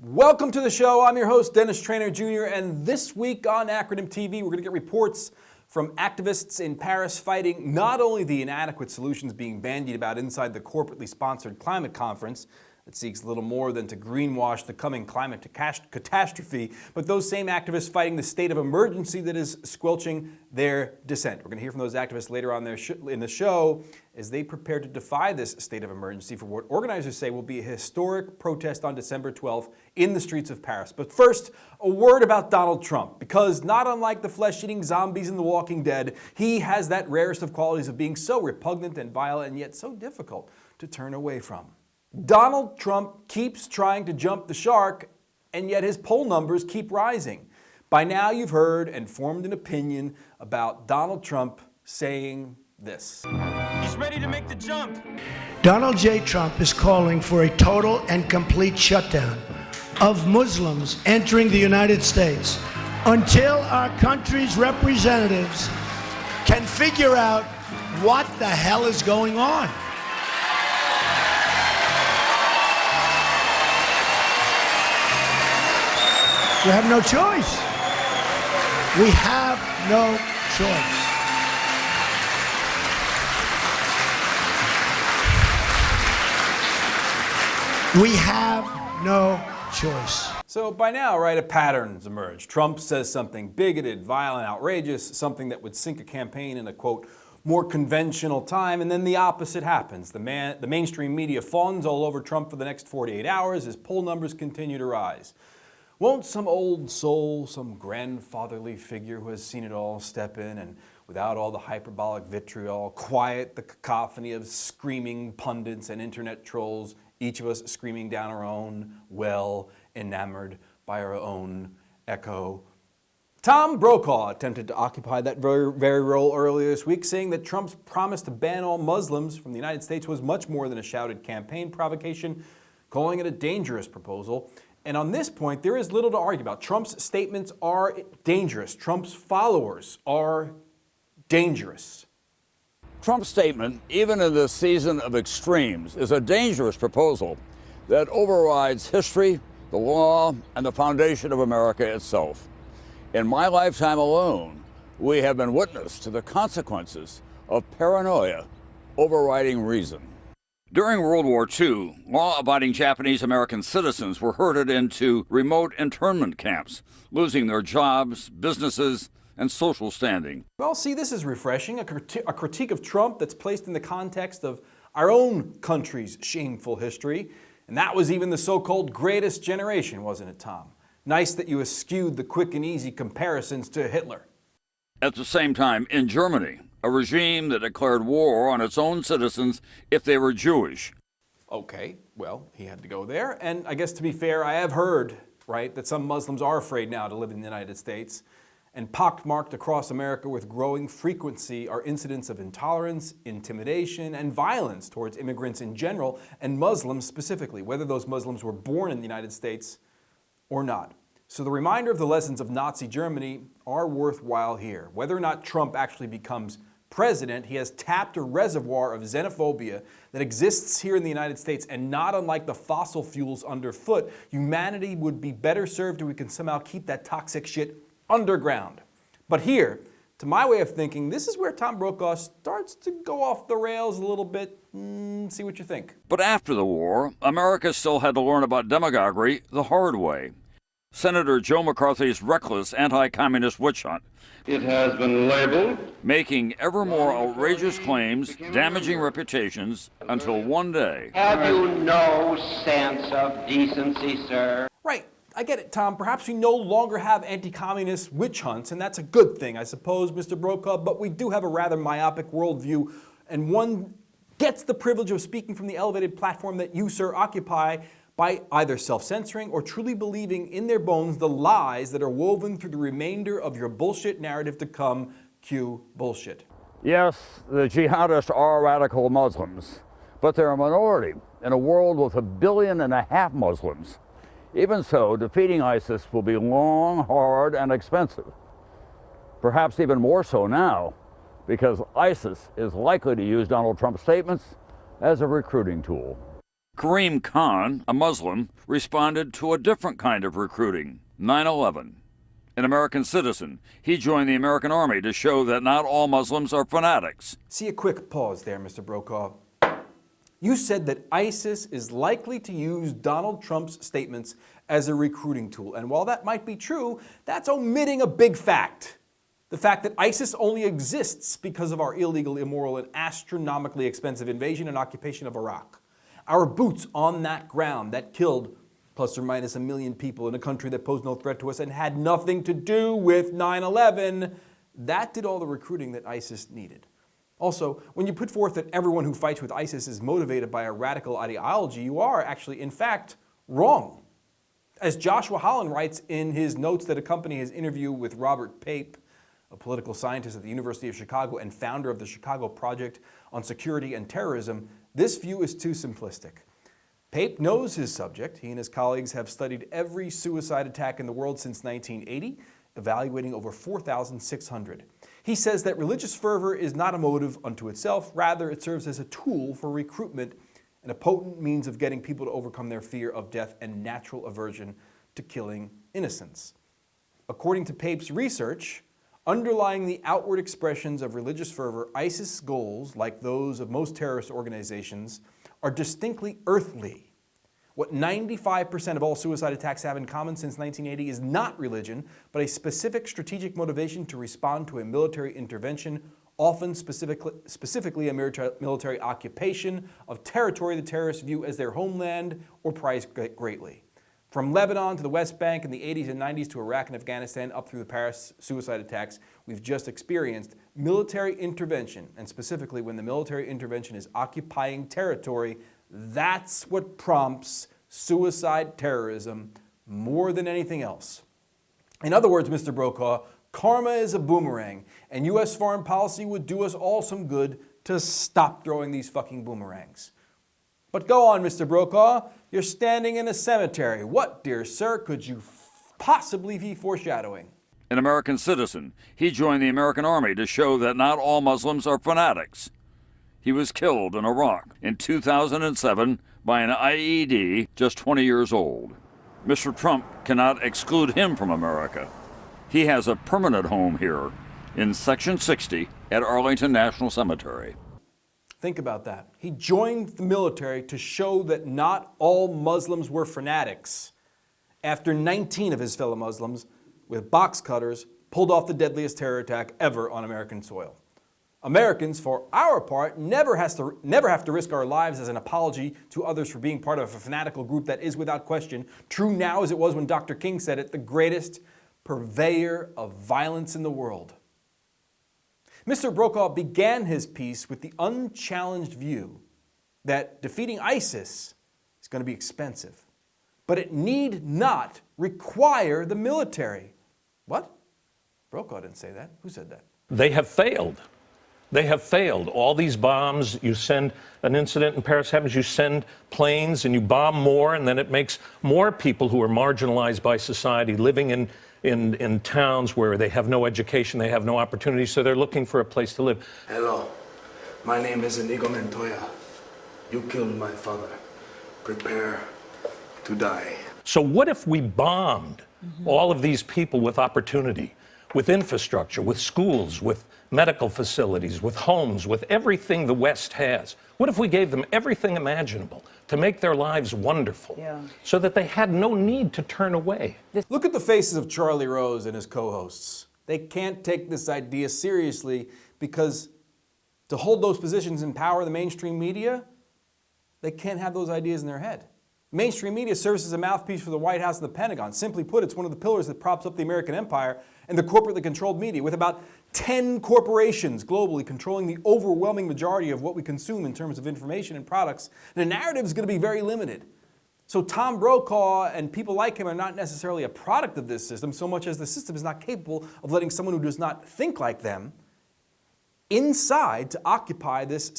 Welcome to the show. I'm your host, Dennis Traynor Jr., and this week on Acronym TV, we're going to get reports from activists in Paris fighting not only the inadequate solutions being bandied about inside the corporately sponsored climate conference that seeks little more than to greenwash the coming climate catastrophe, but those same activists fighting the state of emergency that is squelching their dissent. We're going to hear from those activists later on in the show as they prepare to defy this state of emergency for what organizers say will be a historic protest on December 12th in the streets of Paris. But first, a word about Donald Trump, because not unlike the flesh-eating zombies in The Walking Dead, he has that rarest of qualities of being so repugnant and violent and yet so difficult to turn away from. Donald Trump keeps trying to jump the shark, and yet his poll numbers keep rising. By now you've heard and formed an opinion about Donald Trump saying this. He's ready to make the jump. Donald J. Trump is calling for a total and complete shutdown of Muslims entering the United States until our country's representatives can figure out what the hell is going on. We have no choice. We have no choice. We have no choice. So by now, right, a pattern's emerged. Trump says something bigoted, violent, outrageous, something that would sink a campaign in a, quote, more conventional time, and then the opposite happens. The mainstream media fawns all over Trump for the next 48 hours. His poll numbers continue to rise. Won't some old soul, some grandfatherly figure who has seen it all step in and, without all the hyperbolic vitriol, quiet the cacophony of screaming pundits and internet trolls, each of us screaming down our own well, enamored by our own echo? Tom Brokaw attempted to occupy that very role earlier this week, saying that Trump's promise to ban all Muslims from the United States was much more than a shouted campaign provocation, calling it a dangerous proposal. And on this point, there is little to argue about. Trump's statements are dangerous. Trump's followers are dangerous. Trump's statement, even in this season of extremes, is a dangerous proposal that overrides history, the law, and the foundation of America itself. In my lifetime alone, we have been witness to the consequences of paranoia overriding reason. During World War II, law-abiding Japanese American citizens were herded into remote internment camps, losing their jobs, businesses, and social standing. Well, see, this is refreshing, a critique of Trump that's placed in the context of our own country's shameful history. And that was even the so-called greatest generation, wasn't it, Tom? Nice that you eschewed the quick and easy comparisons to Hitler. At the same time, in Germany, a regime that declared war on its own citizens if they were Jewish. Okay, well, he had to go there. And I guess to be fair, I have heard, right, that some Muslims are afraid now to live in the United States. And pockmarked across America with growing frequency are incidents of intolerance, intimidation, and violence towards immigrants in general, and Muslims specifically, whether those Muslims were born in the United States or not. So the reminder of the lessons of Nazi Germany are worthwhile here. Whether or not Trump actually becomes president, he has tapped a reservoir of xenophobia that exists here in the United States, and not unlike the fossil fuels underfoot, humanity would be better served if we can somehow keep that toxic shit underground. But here, to my way of thinking, this is where Tom Brokaw starts to go off the rails a little bit. See what you think. But after the war, America still had to learn about demagoguery the hard way. Senator Joe McCarthy's reckless anti-communist witch hunt. It has been labeled. Making ever more outrageous claims, damaging reputations, until one day. Have you no sense of decency, sir? Right. I get it, Tom. Perhaps we no longer have anti-communist witch hunts, and that's a good thing, I suppose, Mr. Brokaw, but we do have a rather myopic worldview, and one gets the privilege of speaking from the elevated platform that you, sir, occupy by either self-censoring or truly believing in their bones the lies that are woven through the remainder of your bullshit narrative to come, cue bullshit. Yes, the jihadists are radical Muslims, but they're a minority in a world with 1.5 billion Muslims. Even so, defeating ISIS will be long, hard, and expensive. Perhaps even more so now, because ISIS is likely to use Donald Trump's statements as a recruiting tool. Kareem Khan, a Muslim, responded to a different kind of recruiting. 9/11. An American citizen, he joined the American Army to show that not all Muslims are fanatics. See a quick pause there, Mr. Brokaw. You said that ISIS is likely to use Donald Trump's statements as a recruiting tool. And while that might be true, that's omitting a big fact. The fact that ISIS only exists because of our illegal, immoral, and astronomically expensive invasion and occupation of Iraq. Our boots on that ground that killed plus or minus 1 million people in a country that posed no threat to us and had nothing to do with 9/11, that did all the recruiting that ISIS needed. Also, when you put forth that everyone who fights with ISIS is motivated by a radical ideology, you are actually, in fact, wrong. As Joshua Holland writes in his notes that accompany his interview with Robert Pape, a political scientist at the University of Chicago and founder of the Chicago Project on Security and Terrorism, this view is too simplistic. Pape knows his subject. He and his colleagues have studied every suicide attack in the world since 1980, evaluating over 4,600. He says that religious fervor is not a motive unto itself. Rather, it serves as a tool for recruitment and a potent means of getting people to overcome their fear of death and natural aversion to killing innocents. According to Pape's research, underlying the outward expressions of religious fervor, ISIS goals, like those of most terrorist organizations, are distinctly earthly. What 95% of all suicide attacks have in common since 1980 is not religion, but a specific strategic motivation to respond to a military intervention, often specifically a military occupation of territory the terrorists view as their homeland or prize greatly. From Lebanon to the West Bank in the 80s and 90s to Iraq and Afghanistan up through the Paris suicide attacks we've just experienced, military intervention, and specifically when the military intervention is occupying territory, that's what prompts suicide terrorism more than anything else. In other words, Mr. Brokaw, karma is a boomerang, and U.S. foreign policy would do us all some good to stop throwing these fucking boomerangs. But go on, Mr. Brokaw. You're standing in a cemetery. What, dear sir, could you possibly be foreshadowing? An American citizen, he joined the American Army to show that not all Muslims are fanatics. He was killed in Iraq in 2007 by an IED, just 20 years old. Mr. Trump cannot exclude him from America. He has a permanent home here in Section 60 at Arlington National Cemetery. Think about that. He joined the military to show that not all Muslims were fanatics after 19 of his fellow Muslims, with box cutters, pulled off the deadliest terror attack ever on American soil. Americans, for our part, never have to risk our lives as an apology to others for being part of a fanatical group that is, without question, true now as it was when Dr. King said it, the greatest purveyor of violence in the world. Mr. Brokaw began his piece with the unchallenged view that defeating ISIS is going to be expensive, but it need not require the military. What? Brokaw didn't say that. Who said that? They have failed. They have failed. All these bombs, you send an incident in Paris happens, you send planes and you bomb more, and then it makes more people who are marginalized by society living in towns where they have no education, they have no opportunity, so they're looking for a place to live. Hello, my name is Inigo Montoya. You killed my father. Prepare to die. So what if we bombed all of these people with opportunity, with infrastructure, with schools, with medical facilities, with homes, with everything the West has? What if we gave them everything imaginable to make their lives wonderful, so that they had no need to turn away? Look at the faces of Charlie Rose and his co-hosts. They can't take this idea seriously because to hold those positions in power in the mainstream media, they can't have those ideas in their head. Mainstream media serves as a mouthpiece for the White House and the Pentagon. Simply put, it's one of the pillars that props up the American empire and the corporately controlled media, with about 10 corporations globally controlling the overwhelming majority of what we consume in terms of information and products. The narrative is going to be very limited. So Tom Brokaw and people like him are not necessarily a product of this system so much as the system is not capable of letting someone who does not think like them inside to occupy this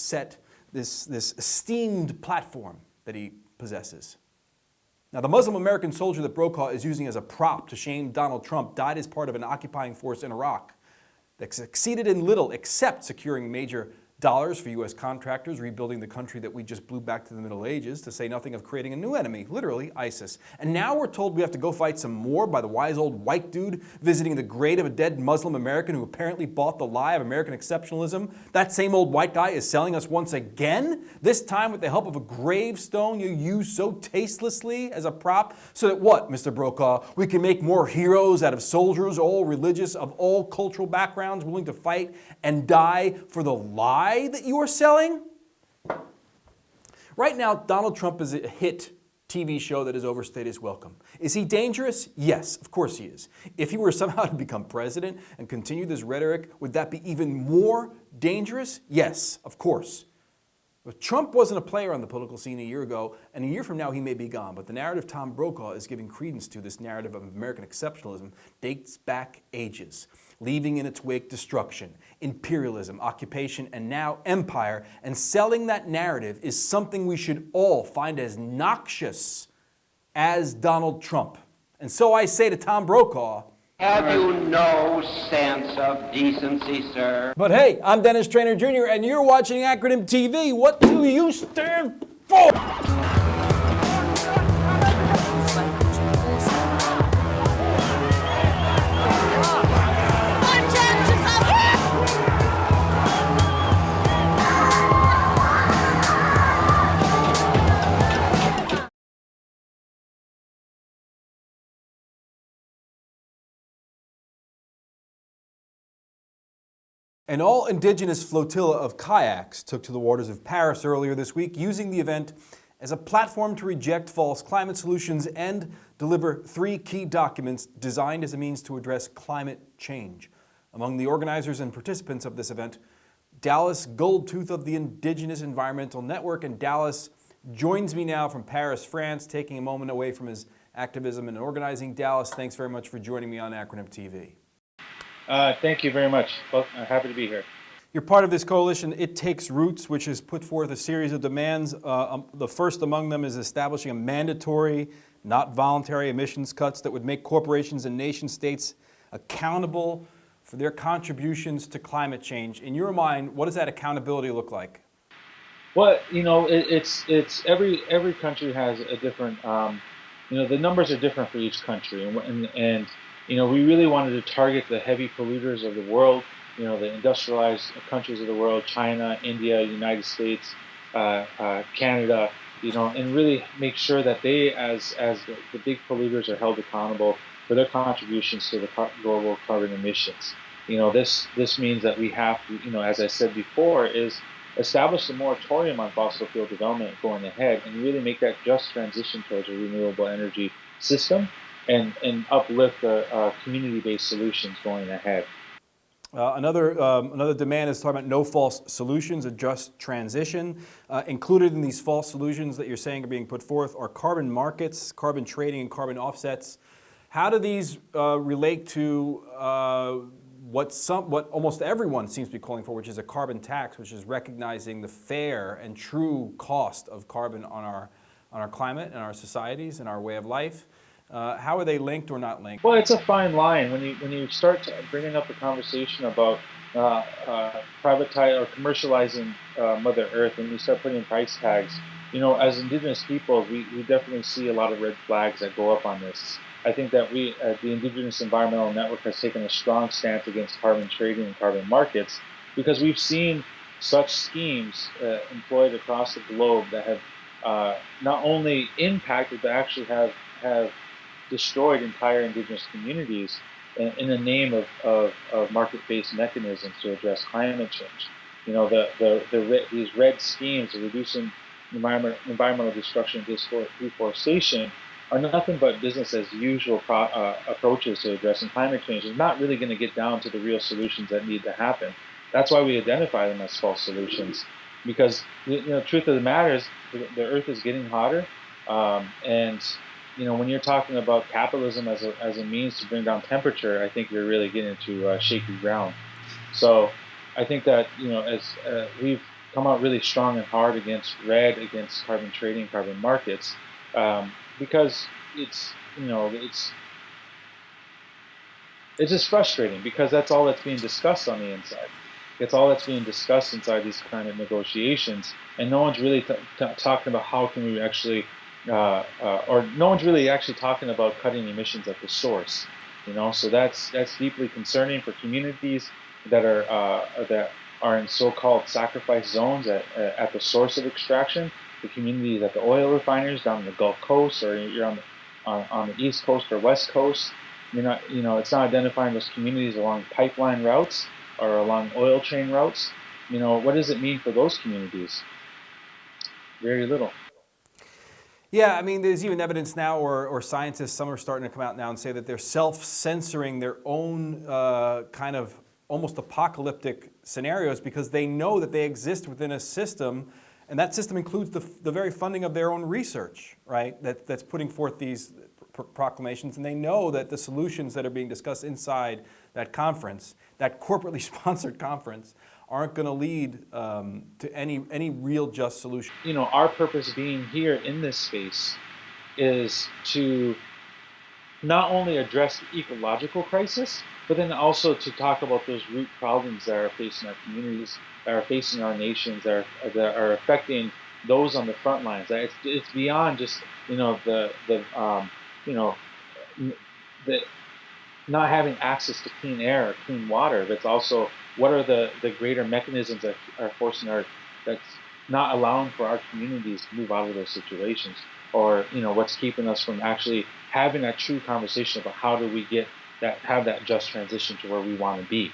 esteemed platform that he possesses. Now, the Muslim American soldier that Brokaw is using as a prop to shame Donald Trump died as part of an occupying force in Iraq that succeeded in little except securing major dollars for U.S. contractors rebuilding the country that we just blew back to the Middle Ages, to say nothing of creating a new enemy, literally ISIS. And now we're told we have to go fight some more by the wise old white dude visiting the grave of a dead Muslim American who apparently bought the lie of American exceptionalism. That same old white guy is selling us once again, this time with the help of a gravestone you use so tastelessly as a prop, so that what, Mr. Brokaw, we can make more heroes out of soldiers, all religious, of all cultural backgrounds, willing to fight and die for the lie that you are selling? Right now, Donald Trump is a hit TV show that has overstayed his welcome. Is he dangerous? Yes, of course he is. If he were somehow to become president and continue this rhetoric, would that be even more dangerous? Yes, of course. But Trump wasn't a player on the political scene a year ago, and a year from now he may be gone. But the narrative Tom Brokaw is giving credence to, this narrative of American exceptionalism, dates back ages, leaving in its wake destruction, imperialism, occupation, and now empire. And selling that narrative is something we should all find as noxious as Donald Trump. And so I say to Tom Brokaw, have you no sense of decency, sir? but hey, I'm Dennis Trainer Jr., and you're watching Acronym TV. What do you stand for? An all-Indigenous flotilla of kayaks took to the waters of Paris earlier this week, using the event as a platform to reject false climate solutions and deliver 3 key documents designed as a means to address climate change. Among the organizers and participants of this event, Dallas Goldtooth of the Indigenous Environmental Network. And Dallas joins me now from Paris, France, taking a moment away from his activism and organizing. Dallas, thanks very much for joining me on Acronym TV. Thank you very much. Well, I'm happy to be here. You're part of this coalition, It Takes Roots, which has put forth a series of demands. The first among them is establishing a mandatory, not voluntary emissions cuts that would make corporations and nation states accountable for their contributions to climate change. In your mind, what does that accountability look like? Well, it's every country has a different. The numbers are different for each country, and we really wanted to target the heavy polluters of the world, the industrialized countries of the world, China, India, United States, Canada, and really make sure that they, as the big polluters, are held accountable for their contributions to the global carbon emissions. This means that we have to, as I said before, is establish a moratorium on fossil fuel development going ahead and really make that just transition towards a renewable energy system. And uplift the community-based solutions going ahead. Another demand is talking about no false solutions, a just transition. Included in these false solutions that you're saying are being put forth are carbon markets, carbon trading, and carbon offsets. How do these relate to what almost everyone seems to be calling for, which is a carbon tax, which is recognizing the fair and true cost of carbon on our climate and our societies and our way of life? How are they linked or not linked? Well, it's a fine line when you start bringing up the conversation about privatizing or commercializing Mother Earth, and you start putting price tags. As Indigenous peoples, we definitely see a lot of red flags that go up on this. I think that we, the Indigenous Environmental Network, has taken a strong stance against carbon trading and carbon markets because we've seen such schemes employed across the globe that have not only impacted but actually have destroyed entire Indigenous communities in the name of market-based mechanisms to address climate change. These red schemes of reducing environmental destruction and deforestation are nothing but business as usual approaches to addressing climate change. It's not really going to get down to the real solutions that need to happen. That's why we identify them as false solutions, because the truth of the matter is the Earth is getting hotter, and when you're talking about capitalism as a means to bring down temperature, I think you're really getting into shaky ground. So I think that as we've come out really strong and hard against carbon trading, carbon markets, because it's just frustrating because that's all that's being discussed on the inside. It's all that's being discussed inside these climate negotiations, and no one's really talking about how can we actually, or no one's really actually talking about cutting emissions at the source. So that's deeply concerning for communities that are in so-called sacrifice zones at the source of extraction. The communities at the oil refineries down the Gulf Coast, or you're on the East Coast or West Coast. It's not identifying those communities along pipeline routes or along oil train routes. What does it mean for those communities? Very little. Yeah, I mean, there's even evidence now, or scientists, some are starting to come out now and say that they're self-censoring their own kind of almost apocalyptic scenarios because they know that they exist within a system, and that system includes the very funding of their own research, right? That's putting forth these proclamations, and they know that the solutions that are being discussed inside that conference, that corporately sponsored conference, aren't going to lead to any real just solution. Our purpose being here in this space is to not only address the ecological crisis, but then also to talk about those root problems that are facing our communities, that are facing our nations, that are affecting those on the front lines. It's beyond just the not having access to clean air or clean water, but it's also what are the greater mechanisms that are that's not allowing for our communities to move out of those situations, or what's keeping us from actually having that true conversation about how do we have that just transition to where we want to be.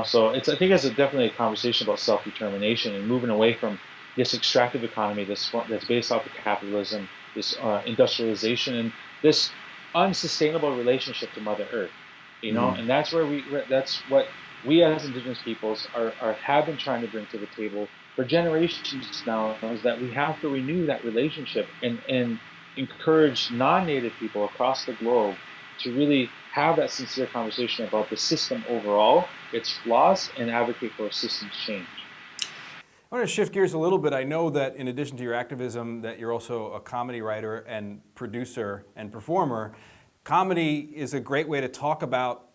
So I think it's definitely a conversation about self-determination and moving away from this extractive economy that's based off of capitalism, this industrialization, and this unsustainable relationship to Mother Earth. And that's what we as Indigenous peoples have been trying to bring to the table for generations now, is that we have to renew that relationship and encourage non-Native people across the globe to really have that sincere conversation about the system overall, its flaws, and advocate for a systems change. I want to shift gears a little bit. I know that in addition to your activism, that you're also a comedy writer and producer and performer. Comedy is a great way to talk about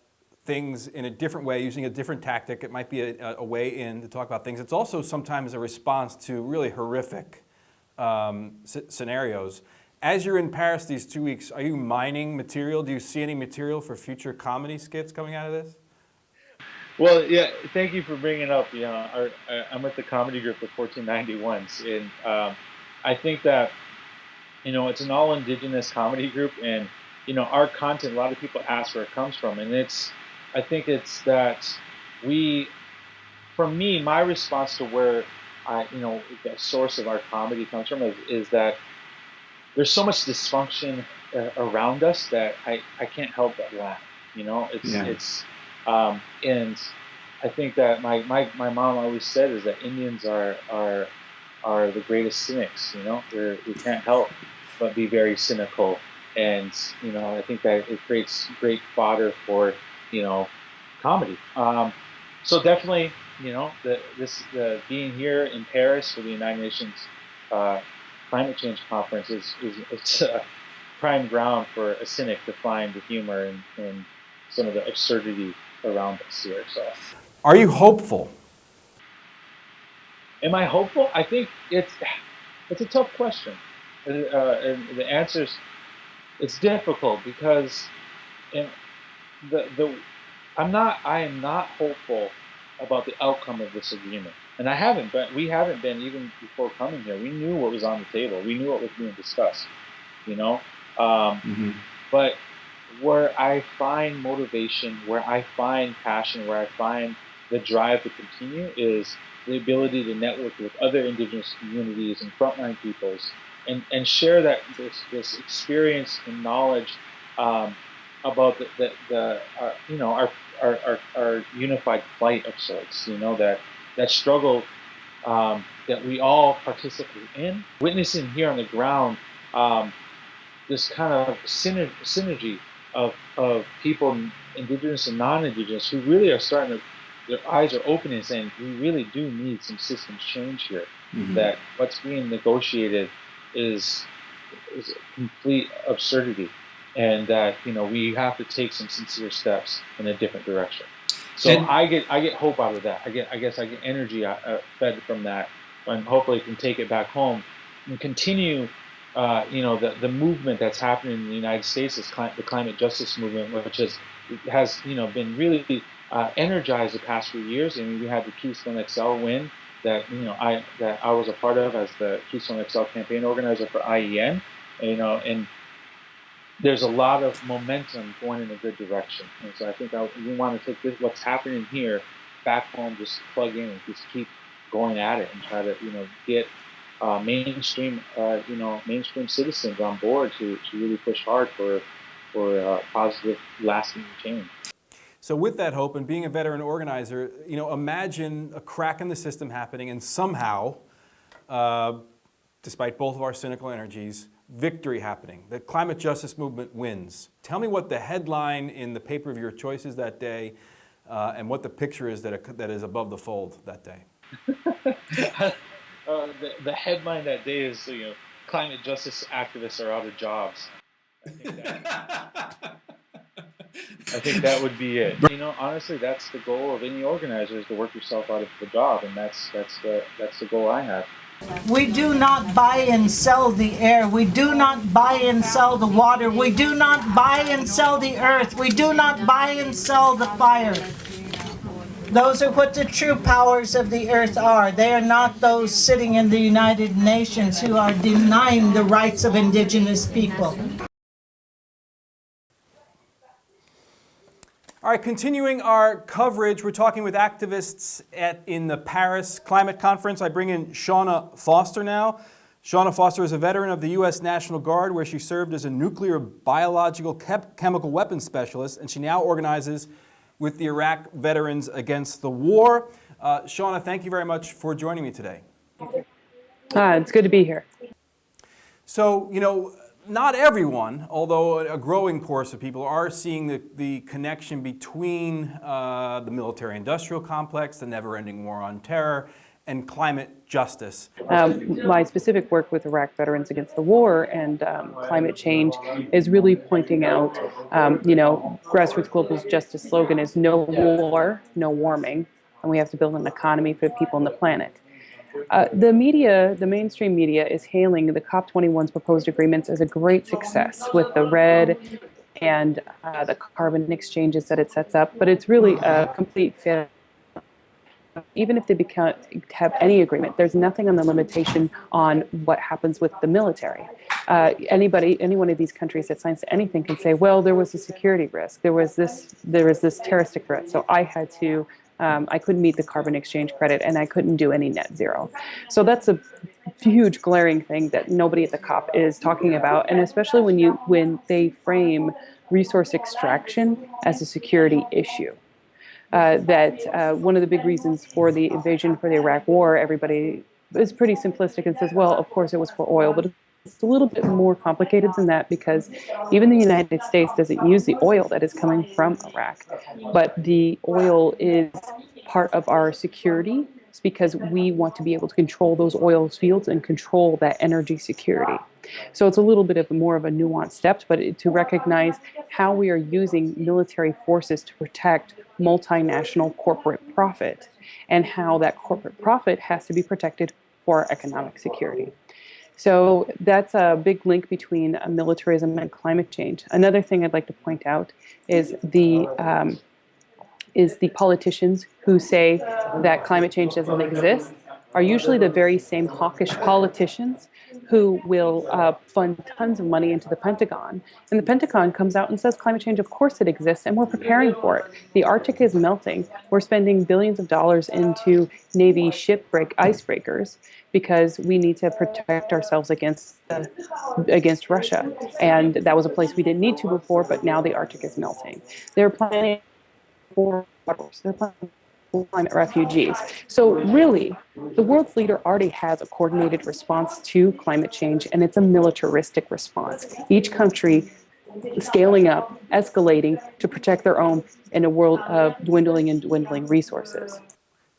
things in a different way, using a different tactic. It might be a way in to talk about things. It's also sometimes a response to really horrific scenarios. As you're in Paris these 2 weeks, are you mining material? Do you see any material for future comedy skits coming out of this? Well, yeah, thank you for bringing it up. I'm with the comedy group, the 1491s, and I think that it's an all-Indigenous comedy group, and our content. A lot of people ask where it comes from, and I think it's that for me, my response to where the source of our comedy comes from is that there's so much dysfunction around us that I can't help but laugh. And I think that my mom always said is that Indians are the greatest cynics. We can't help but be very cynical, and I think that it creates great fodder for comedy. So definitely, being here in Paris for the United Nations climate change conference it's prime ground for a cynic to find the humor in some of the absurdity around us here. So, are you hopeful? Am I hopeful? I think it's a tough question, and the answer is it's difficult because I am not hopeful about the outcome of this agreement. And we haven't been even before coming here. We knew what was on the table. We knew what was being discussed, But where I find motivation, where I find passion, where I find the drive to continue is the ability to network with other Indigenous communities and frontline peoples and share this experience and knowledge about our unified plight of sorts, that struggle that we all participate in. Witnessing here on the ground this kind of synergy of people, Indigenous and non-Indigenous, who really are their eyes are opening and saying, we really do need some systems change here. That what's being negotiated is a complete absurdity. And that we have to take some sincere steps in a different direction. So I get hope out of that. I guess I get energy fed from that, and hopefully can take it back home and continue. The movement that's happening in the United States is the climate justice movement, which has been really energized the past few years. I mean, we had the Keystone XL win that I was a part of as the Keystone XL campaign organizer for IEN. And there's a lot of momentum going in a good direction. And so I think we want to take what's happening here back home, just plug in and just keep going at it and try to get mainstream citizens on board to really push hard for positive, lasting change. So with that hope and being a veteran organizer, imagine a crack in the system happening and somehow, despite both of our cynical energies, victory happening. The climate justice movement wins. Tell me what the headline in the paper of your choice is that day, and what the picture is that is above the fold that day. The headline that day is climate justice activists are out of jobs. I think that would be it. Honestly, that's the goal of any organizer, is to work yourself out of the job, and that's the goal I have. We do not buy and sell the air. We do not buy and sell the water. We do not buy and sell the earth. We do not buy and sell the fire. Those are what the true powers of the earth are. They are not those sitting in the United Nations who are denying the rights of Indigenous people. All right, continuing our coverage, we're talking with activists in the Paris Climate Conference. I bring in Shauna Foster now. Shauna Foster is a veteran of the U.S. National Guard, where she served as a nuclear biological chemical weapons specialist, and she now organizes with the Iraq Veterans Against the War. Shauna, thank you very much for joining me today. It's good to be here. So, not everyone, although a growing course of people, are seeing the connection between the military-industrial complex, the never-ending war on terror, and climate justice. My specific work with Iraq Veterans Against the War and climate change is really pointing out, Grassroots Global's justice slogan is no war, no warming, and we have to build an economy for the people and the planet. The mainstream media is hailing the COP21's proposed agreements as a great success with the red and the carbon exchanges that it sets up, but it's really a complete failure. Even if they have any agreement, there's nothing on the limitation on what happens with the military. Any one of these countries that signs to anything can say, well, there was a security risk, there was this terroristic threat, so I couldn't meet the carbon exchange credit, and I couldn't do any net zero. So that's a huge glaring thing that nobody at the COP is talking about, and especially when they frame resource extraction as a security issue. One of the big reasons for the invasion, for the Iraq war, everybody is pretty simplistic and says, well, of course it was for oil, but it's a little bit more complicated than that, because even the United States doesn't use the oil that is coming from Iraq, but the oil is part of our security. It's because we want to be able to control those oil fields and control that energy security. So it's a little bit more of a nuanced step, but to recognize how we are using military forces to protect multinational corporate profit, and how that corporate profit has to be protected for economic security. So that's a big link between militarism and climate change. Another thing I'd like to point out is the politicians who say that climate change doesn't exist are usually the very same hawkish politicians who will fund tons of money into the Pentagon. And the Pentagon comes out and says climate change, of course it exists, and we're preparing for it. The Arctic is melting. We're spending billions of dollars into Navy icebreakers because we need to protect ourselves against Russia. And that was a place we didn't need to before, but now the Arctic is melting. They're planning for climate refugees. So really, the world's leader already has a coordinated response to climate change, and it's a militaristic response. Each country scaling up, escalating to protect their own in a world of dwindling resources.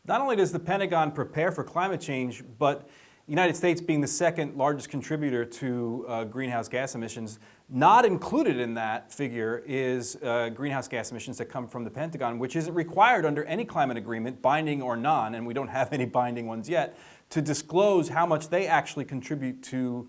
Not only does the Pentagon prepare for climate change, but United States being the second largest contributor to greenhouse gas emissions. Not included in that figure is greenhouse gas emissions that come from the Pentagon, which isn't required under any climate agreement, binding or non, and we don't have any binding ones yet, to disclose how much they actually contribute to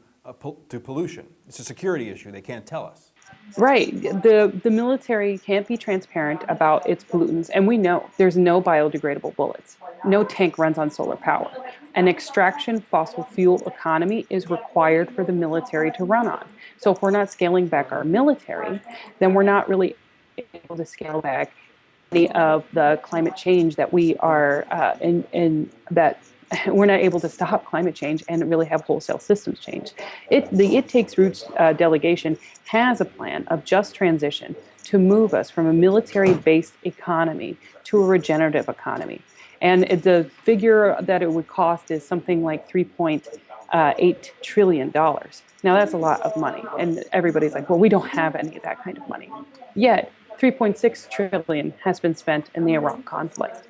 pollution. It's a security issue. They can't tell us. Right. The military can't be transparent about its pollutants, and we know there's no biodegradable bullets. No tank runs on solar power. An extraction fossil fuel economy is required for the military to run on. So if we're not scaling back our military, then we're not really able to scale back any of the climate change that we are that we're not able to stop climate change and really have wholesale systems change. The It Takes Roots delegation has a plan of just transition to move us from a military-based economy to a regenerative economy. And the figure that it would cost is something like $3.8 trillion. Now that's a lot of money. And everybody's like, well, we don't have any of that kind of money. Yet, $3.6 trillion has been spent in the Iraq conflict.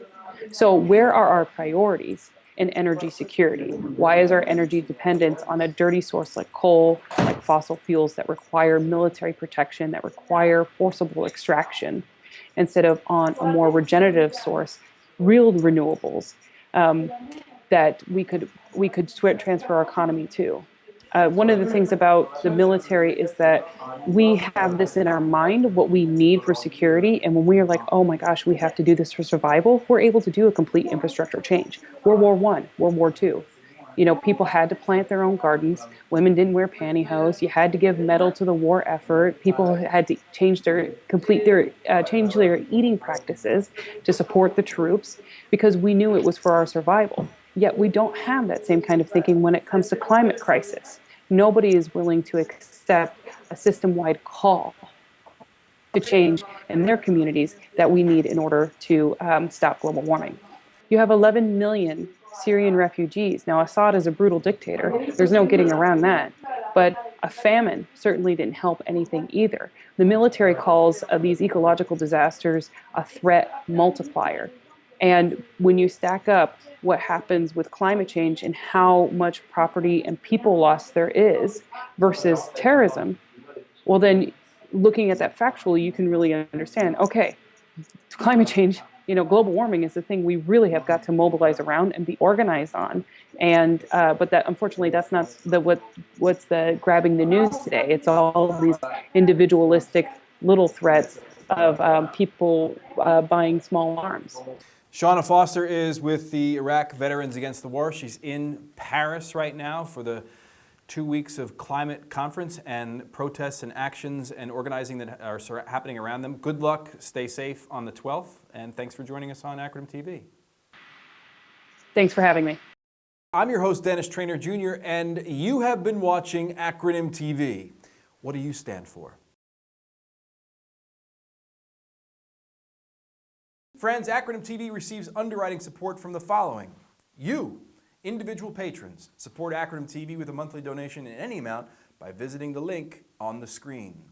So where are our priorities in energy security? Why is our energy dependence on a dirty source like coal, like fossil fuels that require military protection, that require forcible extraction, instead of on a more regenerative source, real renewables that we could transfer our economy to? One of the things about the military is that we have this in our mind, what we need for security. And when we are like, oh my gosh, we have to do this for survival, we're able to do a complete infrastructure change. World War I, World War II. You know, people had to plant their own gardens. Women didn't wear pantyhose. You had to give medal to the war effort. People had to change their eating practices to support the troops because we knew it was for our survival. Yet we don't have that same kind of thinking when it comes to climate crisis. Nobody is willing to accept a system-wide call to change in their communities that we need in order to stop global warming. You have 11 million Syrian refugees. Now, Assad is a brutal dictator. There's no getting around that. But a famine certainly didn't help anything either. The military calls these ecological disasters a threat multiplier. And when you stack up what happens with climate change and how much property and people loss there is versus terrorism, well, then looking at that factually, you can really understand, okay, climate change, global warming is the thing we really have got to mobilize around and be organized on. And but that, unfortunately, that's not what's grabbing the news today. It's all these individualistic little threats of people buying small arms. Shauna Foster is with the Iraq Veterans Against the War. She's in Paris right now for the 2 weeks of climate conference and protests and actions and organizing that are happening around them. Good luck, stay safe on the 12th, and thanks for joining us on Acronym TV. Thanks for having me. I'm your host, Dennis Trainer Jr., and you have been watching Acronym TV. What do you stand for? Friends, Acronym TV receives underwriting support from the following. You, individual patrons, support Acronym TV with a monthly donation in any amount by visiting the link on the screen.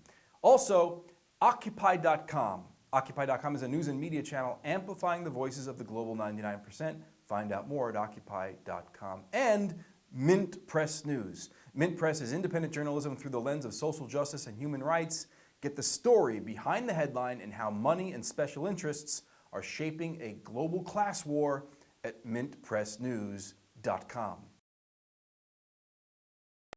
Also, Occupy.com. Occupy.com is a news and media channel amplifying the voices of the global 99%. Find out more at Occupy.com. And Mint Press News. Mint Press is independent journalism through the lens of social justice and human rights. Get the story behind the headline and how money and special interests are shaping a global class war at mintpressnews.com.